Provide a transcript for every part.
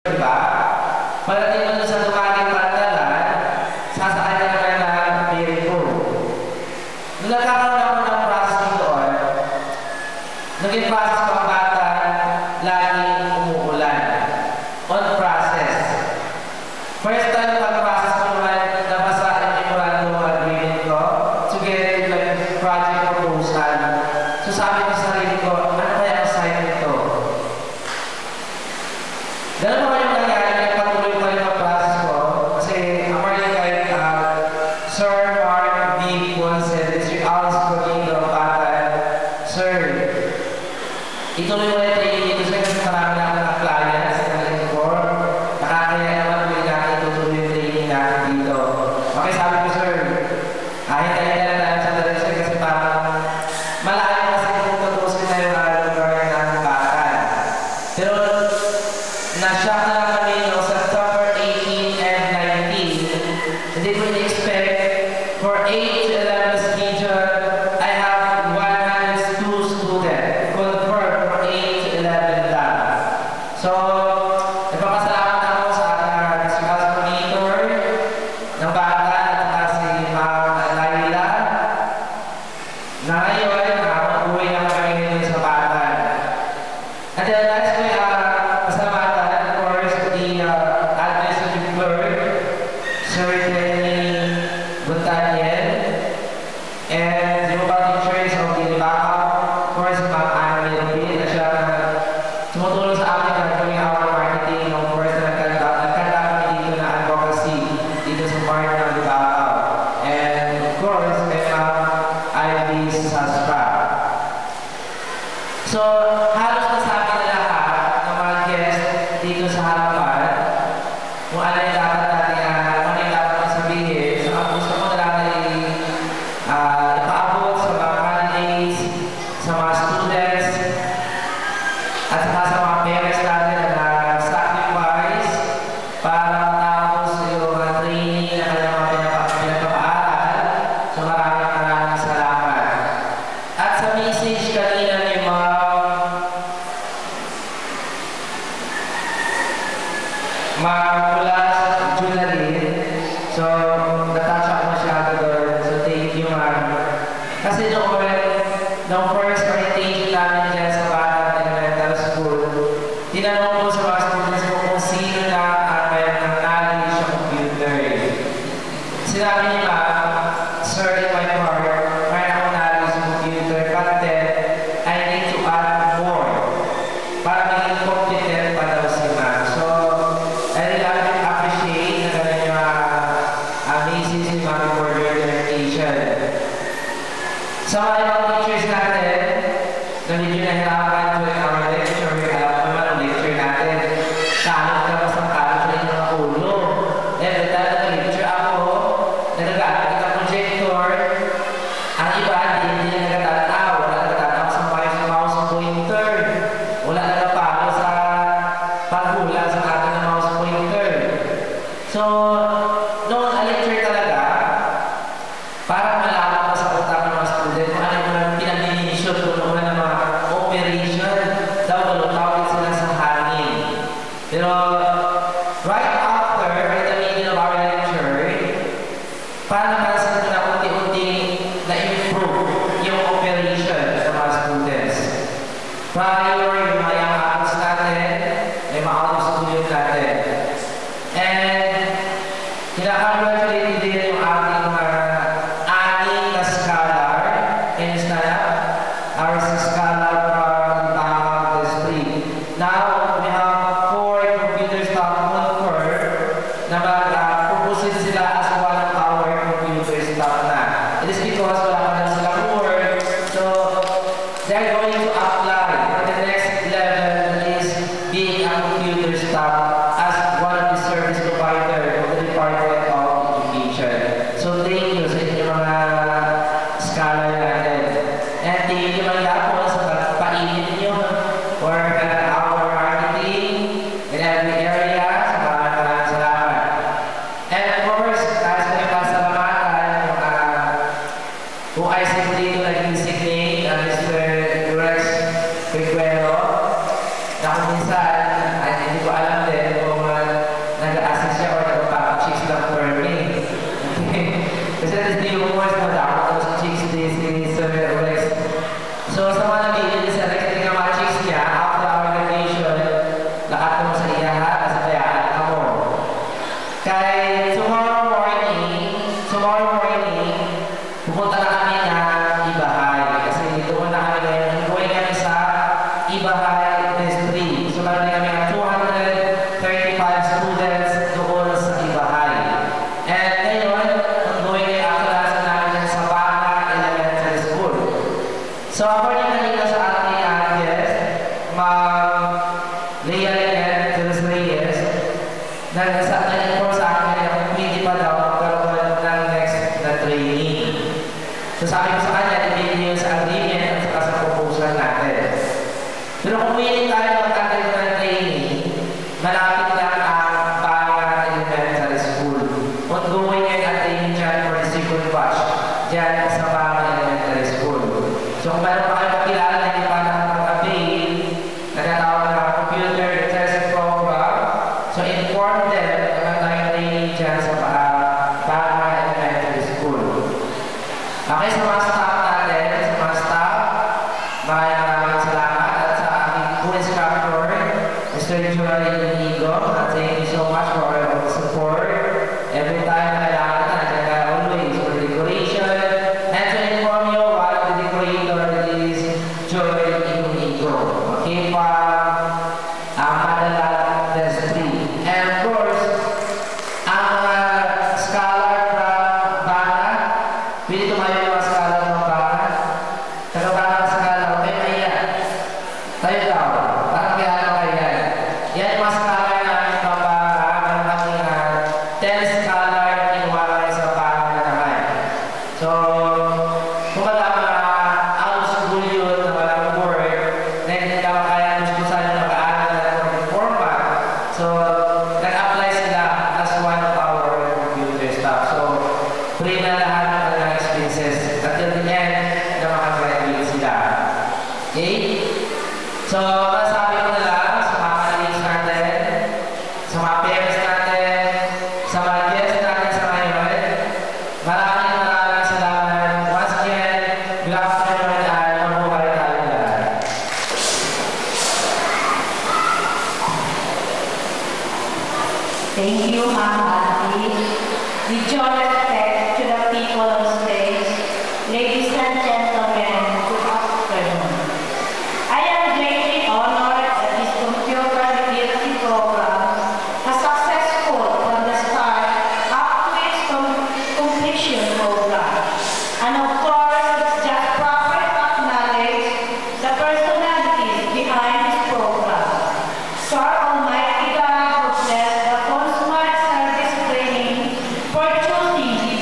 Diba? Pagdating mo sa dumating pantalan, sasakay ka naman ng vehicle. Nung nagkakaroon ako ng process doon, naging process ko ang bata, laging umuulan. On process. First time pag-process ko naman, nabasa ang memorandum of agreement ko together with the project proposal. So sabi ko sa sarili ko, ano kaya ang sign nito? Dahil mo kayong nangyari, nagpatuloy pa rin ang process ko kasi ang market kay Sir Mark B. Ponce, District Alice Corino, Batan. Sir, ituloy mo na training dito sir kasi marami na akong clients na nag-inform. Nakakaya naman ulit natin itutuloy yung training natin dito. Okay, sabi ko sir, hintayin na lang tayo sa direction kasi parang malayo kasi kung tutusin na yung lugar ng Batan. Pero na-shock na lang kami noong September 18 and 19. Hindi ko in-expect for 8 to 11 schedule, I have 102 students confirmed for 8 to 11 lang. So, nagpapasalamat ako sa ating coordinator ng bata at si Ma'am Laila na ngayon, uwi na kami ngayon sa bata. And then next week, pasalamatan, of course, the administrative clerk, Sir Denny Buntaniel, and the local teachers of the Libacao, of course, Ma'am Anna Milpin, na siya tumutulong sa amin na gawing our marketing, of course, na nagkanda kami dito na advocacy dito sa part ng Libacao. And of course, may Ma'am Ivy Saspa. So, halos nasabi na lahat ng mga guests dito sa harapan kung ano yung dapat natin, ano yung dapat natin sabihin. So, ang gusto ko na lang ay ipaabot sa mga candidates, sa mga students, at saka sa mga parents natin na sacrifice para matapos yung training na kanilang mga pinagpapaaral. So, maraming salamat. At sa message kanina ni Ma'am Junaline. So, natouch ako masyado doon. So, thank you, ma'am. Kasi noong first orientation namin dyan sa Batan Elementary School, tinanong ko sa mga students ko kung sino na ang mayroon ng knowledge sa computer. Sinabi ni ma'am, sir, in my part, mayroon akong knowledge sa computer, but then, I need to add more para maging competent pa daw si ma'am. So, I really appreciate na gano'n yung amazing si Mami for your dedication. Sa mga ibang teachers natin, na medyo nahirapan during our lecture, naman ang lecture natin, kalot ka mas ang kalot rin yung mga ulo. Every time nag-lecture ako, nagagamit ka projector, ang iba hindi na nagatataw, wala nagatataw sa mouse pointer, wala nagapalo sa paghula sa atin ng mouse pointer. So, noon, a lecture talaga, para malaman ko sa utak ng mga student kung ano yung pinag-dinisyon kung ano ng mga operation, daw malutawin sila sa hangin. Pero, right after, right the middle of our lecture, para napansin ko na unti-unti na-improve yung operation sa mga students. Prior, yung mga young adults natin, may mga out of studio natin. And, kinakongratulate din yung ating mga aning na scholar in our scholar from Libacao District. Now, we have 4 computer staff yaha kasi bayaan ako. Kaya tomorrow morning, pupunta na kami ng Ibahay. Kasi doon na kami ngayon, buhay kami sa Ibahay District. So meron kami ng 235 students doon sa Ibahay. And ngayon, ongoing ay akalasan namin sa Banga Elementary School. So according kanina sa ating guest, Leah Lynette Teres Reyes, nag-inform sa akin na hindi pa daw magkaroon ng next na training. So sabi ko sa kanya, ibigay yun sa agreement at saka sa proposal natin. Pero kung willing tayo magkakaroon ng training, malapit lang ang Banga Elementary School. Ongoing ay ang training dyan for the second batch dyan sa Banga Elementary School. So kung meron pa kayo makilala na hindi pa nakapag-avail, nagkatawag ng computer literacy program, so inform them na tayo training dyan sa Banga Elementary School. Okay, sa mga staff natin, maraming salamat at sa aking police captor, Mr. Joy Inigo, thank you so much for your support. Every time na kailangan na, nandiyan ka always for decoration. And to inform you, one of the decorator is Joy Inigo. Okay, ang Madala District. And of course, ang scholar from Banga, pwede tumayo yung mga scholar ng Banga. Taga-Banga scholar, okay, Maya. Tayo daw, parang kaya ano kayo yan. Yan yung mga scholar namin ng Banga, meron kami 10 scholar kinuha sa Banga na naman. So, kung wala mga out of school yun na walang work, na hindi naman kaya gusto saan yung mag-aaral na ng format. So, nag-apply sila as one of our computer staff. So, free na lahat ng kanilang expenses. Until the end, na makagraduate sila. Okay? So, masabi ko na lang sa mga colleagues natin, sa mga parents natin, sa mga guests natin sa ngayon, maraming salamat. Once again, good afternoon and mabuhay tayo lahat. Thank you, Ma'am Ati. With due respect to the people on stage, ladies and gentlemen, good afternoon. I am greatly honored that this computer literacy program has successful from the start up to its completion program. And of course, it's just proper to acknowledge the personalities behind this program. So our Almighty God will bless the Consmart Service Training for choosing the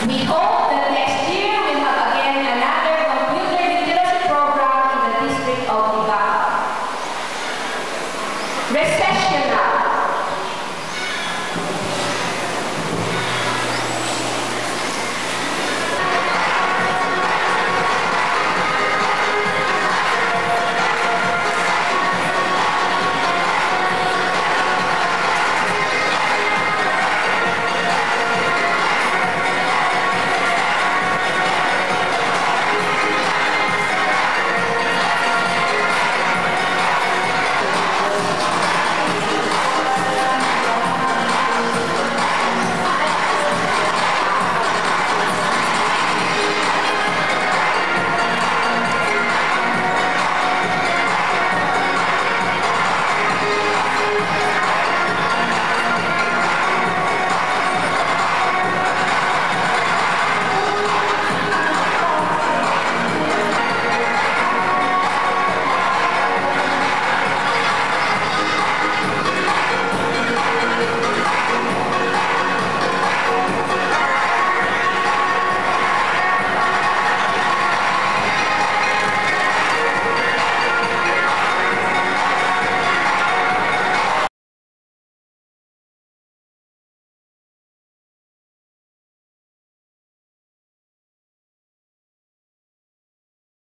We hope that next